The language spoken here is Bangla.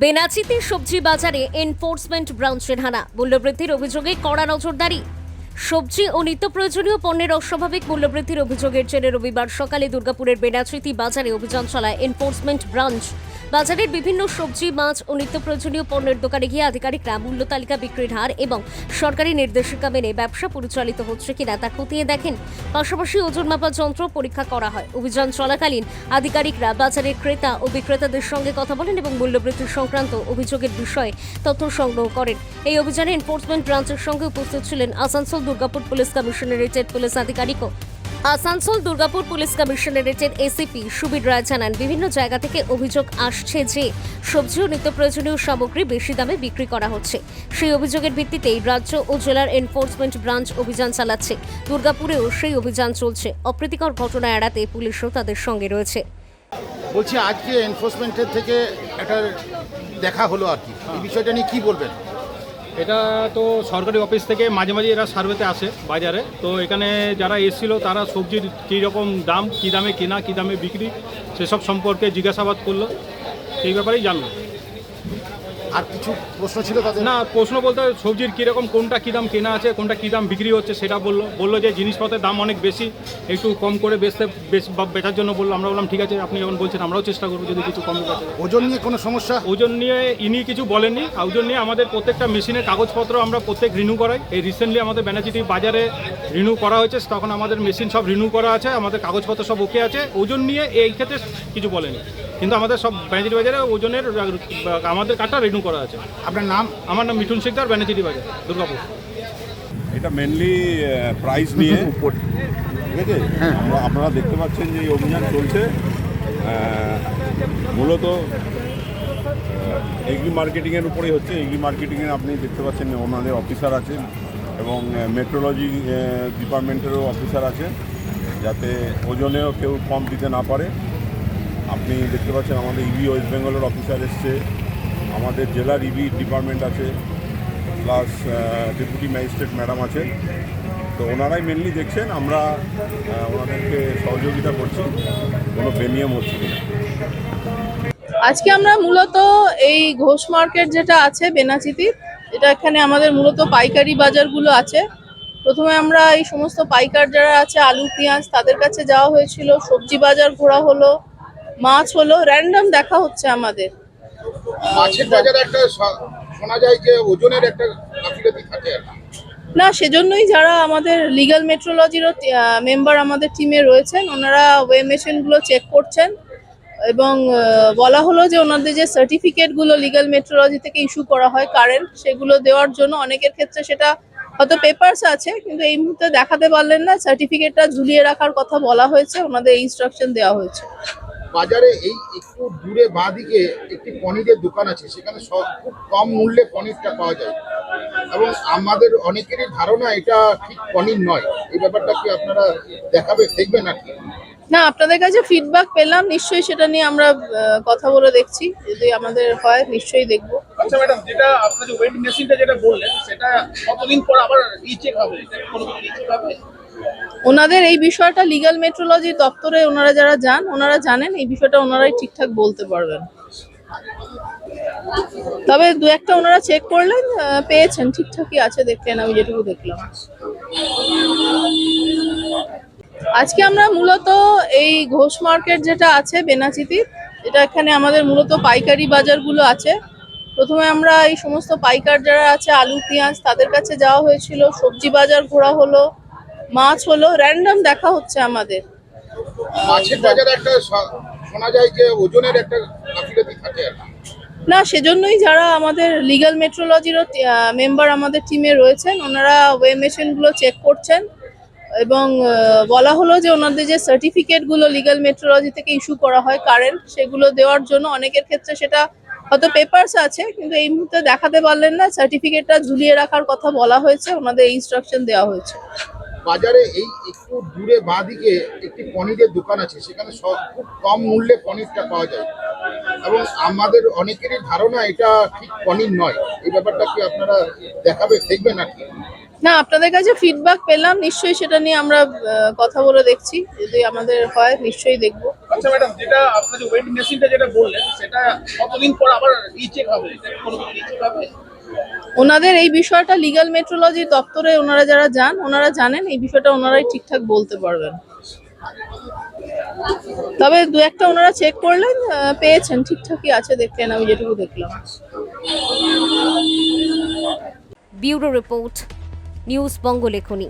বেনাচিতে সবজি বাজারে এনফোর্সমেন্ট ব্রাঞ্চের হানা, মূল্যবৃদ্ধির অভিযোগে কড়া নজরদারি। সবজি ও নিত্য প্রয়োজনীয় পণ্যের অস্বাভাবিক মূল্যবৃদ্ধির অভিযোগের জেরে রবিবার সকালে দুর্গাপুরের বেনাচিতি বাজারে অভিযান চালায় এনফোর্সমেন্ট ব্রাঞ্চ। বাজারের বিভিন্ন সবজি, মাছ ও নিত্য প্রয়োজনীয় পণ্যের দোকানে গিয়ে আধিকারিকরা মূল্য তালিকা, বিক্রির হার এবং সরকারি নির্দেশিকা মেনে ব্যবসা পরিচালিত হচ্ছে কিনা তা খতিয়ে দেখেন। পাশাপাশি ওজন মাপার যন্ত্র পরীক্ষা করা হয়। অভিযান চলাকালীন আধিকারিকরা বাজারের ক্রেতা ও বিক্রেতাদের সঙ্গে কথা বলেন এবং মূল্যবৃদ্ধি সংক্রান্ত অভিযোগের বিষয়ে তথ্য সংগ্রহ করেন। এই অভিযানে এনফোর্সমেন্ট ব্রাঞ্চের সঙ্গে উপস্থিত ছিলেন আসানসোল দুর্গাপুর পুলিশ কমিশনারেটের পুলিশ আধিকারিকও। আসানসোল দুর্গাপুর পুলিশ কমিশনারেটের এসিপি সুবীর রায় জানান, বিভিন্ন জায়গা থেকে অভিযোগ আসছে যে সবজি ও নিত্য প্রয়োজনীয় সামগ্রী বেশি দামে বিক্রি করা হচ্ছে। সেই অভিযোগের ভিত্তিতেই রাজ্য ও জেলার এনফোর্সমেন্ট ব্রাঞ্চ অভিযান চালাচ্ছে। দুর্গাপুরেও সেই অভিযান চলছে। অপ্রীতিকর ঘটনা এড়াতে পুলিশও তাদের সঙ্গে রয়েছে। বলছি, আজকে এনফোর্সমেন্টের থেকে একটা দেখা হলো আর কি, এই বিষয়টা নিয়ে কি বলবেন? এটা তো সরকারি অফিস থেকে মাঝে মাঝে এরা সার্ভেতে আসে বাজারে। তো এখানে যারা এসেছিলো তারা সবজির কীরকম দাম, কী দামে কেনা, কী দামে বিক্রি, সেসব সম্পর্কে জিজ্ঞাসাবাদ করলো। সেই ব্যাপারেই জানলো। আর কিছু প্রশ্ন ছিল তাদের? না, প্রশ্ন বলতে সবজির কীরকম, কোনটা কী দাম কেনা আছে, কোনটা কী দাম বিক্রি হচ্ছে সেটা বললো যে জিনিসপত্রের দাম অনেক বেশি, একটু কম করে বেচার জন্য বললো। আমরা বললাম ঠিক আছে, আপনি যখন বলছেন আমরাও চেষ্টা করবো যদি কিছু কম বেচা। ওজন নিয়ে কোনো সমস্যা? ওজন নিয়ে ইনি কিছু বলেননি। ওজন নিয়ে আমাদের প্রত্যেকটা মেশিনের কাগজপত্র আমরা প্রত্যেক রিনিউ করাই। এই রিসেন্টলি আমাদের বেনাচিটি বাজারে রিনিউ করা হয়েছে, তখন আমাদের মেশিন সব রিনিউ করা আছে, আমাদের কাগজপত্র সব ওকে আছে। ওজন নিয়ে এই ক্ষেত্রে কিছু বলেনি, কিন্তু আমাদের সব বেনাচিটি বাজারে ওজনের আমাদের কার্ডটা রিনিউ করা আছে। আপনার নাম? আমার নাম মিঠুন শিকদার, বেনাচিটি বাজার, দুর্গাপুর। এটা মেনলি প্রাইস নিয়ে, ঠিক আছে। আপনারা দেখতে পাচ্ছেন যে এই অভিযান চলছে মূলত এগ্রি মার্কেটিংয়ের উপরেই হচ্ছে। এগ্রি মার্কেটিংয়ে আপনি দেখতে পাচ্ছেন ওনাদের অফিসার আছে এবং মেট্রোলজি ডিপার্টমেন্টেরও অফিসার আছে, যাতে ওজনেও কেউ কম দিতে না পারে। আপনি দেখতে পাচ্ছেন আমাদের ইবি ওয়েস্ট বেঙ্গলের অফিসার এসছে, আমাদের জেলার ইবি ডিপার্টমেন্ট আছে, প্লাস ডেপুটি ম্যাজিস্ট্রেট ম্যাডাম আছে। তো ওনারাই মেনলি দেখছেন, আমরা ওনাদেরকে সহযোগিতা করছি, কোনো বেনিয়ম হচ্ছে কিনা। আজকে আমরা মূলত এই ঘোষ মার্কেট যেটা আছে বেনাচিতির, এটা এখানে আমাদের মূলত পাইকারি বাজারগুলো আছে। প্রথমে আমরা এই সমস্ত পাইকার যারা আছে আলু, পেঁয়াজ, তাদের কাছে যাওয়া হয়েছিল। সবজি বাজার ঘোরা হলো, মাছ হলো, র্যান্ডম দেখা হচ্ছে আমাদের। মাছের বাজারে একটা শোনা যায় যে ওজনের একটা গাফিলতি থাকে। না, সেজন্যই যারা আমাদের লিগ্যাল মেট্রোলজিরও মেম্বার আমাদের টিমে রয়েছেন, ওনারা ওয়ে মেশিনগুলো চেক করছেন এবং বলা হলো যে ওনাদের যে সার্টিফিকেটগুলো লিগ্যাল মেট্রোলজি থেকে ইস্যু করা হয় কারেন্ট, সেগুলো দেওয়ার জন্য অনেকের ক্ষেত্রে সেটা হয়তো পেপারস আছে কিন্তু এই মুহূর্তে দেখাতে পারলেন না, সার্টিফিকেটটা ঝুলিয়ে রাখার কথা বলা হয়েছে, ওনাদের ইনস্ট্রাকশন দেওয়া হয়েছে। বাজারে এই একটু দূরে বাঁদিকে একটি পনিরের দোকান আছে, সেখানে খুব কম মূল্যে পনিরটা পাওয়া যায় এবং আমাদের অনেকেরই ধারণা এটা ঠিক পনির নয়। এই ব্যাপারটা কি আপনারা দেখবেন আর কি? না, আপনাদের কাছে ফিডব্যাক পেলাম, নিশ্চয়ই সেটা নিয়ে আমরা কথা বলে দেখছি, যদি আমাদের হয় নিশ্চয়ই দেখবো। আচ্ছা ম্যাডাম, যেটা আপনার যে ওয়েটিং মেশিনটা যেটা বললেন, সেটা কতদিন পর আবার রিচেক হবে? ওনাদের এই বিষয়টা লিগ্যাল মেট্রোলজি দপ্তরে ওনারা যারা যান, ওনারা জানেন এই বিষয়টা, ওনারাই ঠিকঠাক বলতে পারবেন। তবে দু একটা ওনারা চেক করলেন, পেয়েছেন, ঠিকঠাকই আছে দেখলেন, আমি যেটুকু দেখলাম। আজকে আমরা মূলত এই ঘোষ মার্কেট যেটা আছে বেনাচিতির, এটা এখানে আমাদের মূলত পাইকারি বাজারগুলো আছে। প্রথমে আমরা এই সমস্ত পাইকার যারা আছে আলু, পেঁয়াজ, তাদের কাছে যাওয়া হয়েছিল। সবজি বাজার ঘোরা হলো, মাছ হলো, র্যান্ডম দেখা হচ্ছে আমাদের। মাছের বাজারে একটা শোনা যায় যে ওজনের একটা গাফিলতি থাকে। না, সেজন্যই যারা আমাদের লিগ্যাল মেট্রোলজিরও মেম্বার আমাদের টিমে রয়েছেন, ওনারা ওয়ে মেশিনগুলো চেক করছেন এবং বলা হলো যে ওনাদের যে সার্টিফিকেটগুলো লিগ্যাল মেট্রোলজি থেকে ইস্যু করা হয় কারেন্ট, সেগুলো দেওয়ার জন্য অনেকের ক্ষেত্রে সেটা হয়তো পেপারস আছে কিন্তু এই মুহূর্তে দেখাতে পারলেন না, সার্টিফিকেটটা ঝুলিয়ে রাখার কথা বলা হয়েছে, ওনাদের ইনস্ট্রাকশন দেওয়া হয়েছে। বাজারে এই একটু দূরে বাঁদিকে একটি পনিরের দোকান আছে, সেখানে খুব কম মূল্যে পনিরটা পাওয়া যায় এবং আমাদের অনেকেরই ধারণা এটা ঠিক পনির নয়। এই ব্যাপারটা কি আপনারা দেখবেন আর কি? না, আপনাদের কাছে ফিডব্যাক পেলাম, নিশ্চয়ই সেটা নিয়ে আমরা কথা বলে দেখছি, যদি আমাদের হয় নিশ্চয়ই দেখবো। আচ্ছা ম্যাডাম, যেটা আপনার যে ওয়েট মেশিনটা যেটা বললেন সেটা কতদিন পর আবার রিচেক হবে? কোনো রিচেক হবে? ওনাদের এই বিষয়টা লিগ্যাল মেট্রোলজি দপ্তরে ওনারা যারা যান ওনারা জানেন, এই বিষয়টা ওনারাই ঠিকঠাক বলতে পারবেন। তবে দু একটা ওনারা চেক করলেন, পেয়েছেন, ঠিকঠাকই আছে দেখলেন, আমি যেটুকু দেখলাম। ব্যুরো রিপোর্ট, নিউজ বঙ্গ লেখনী।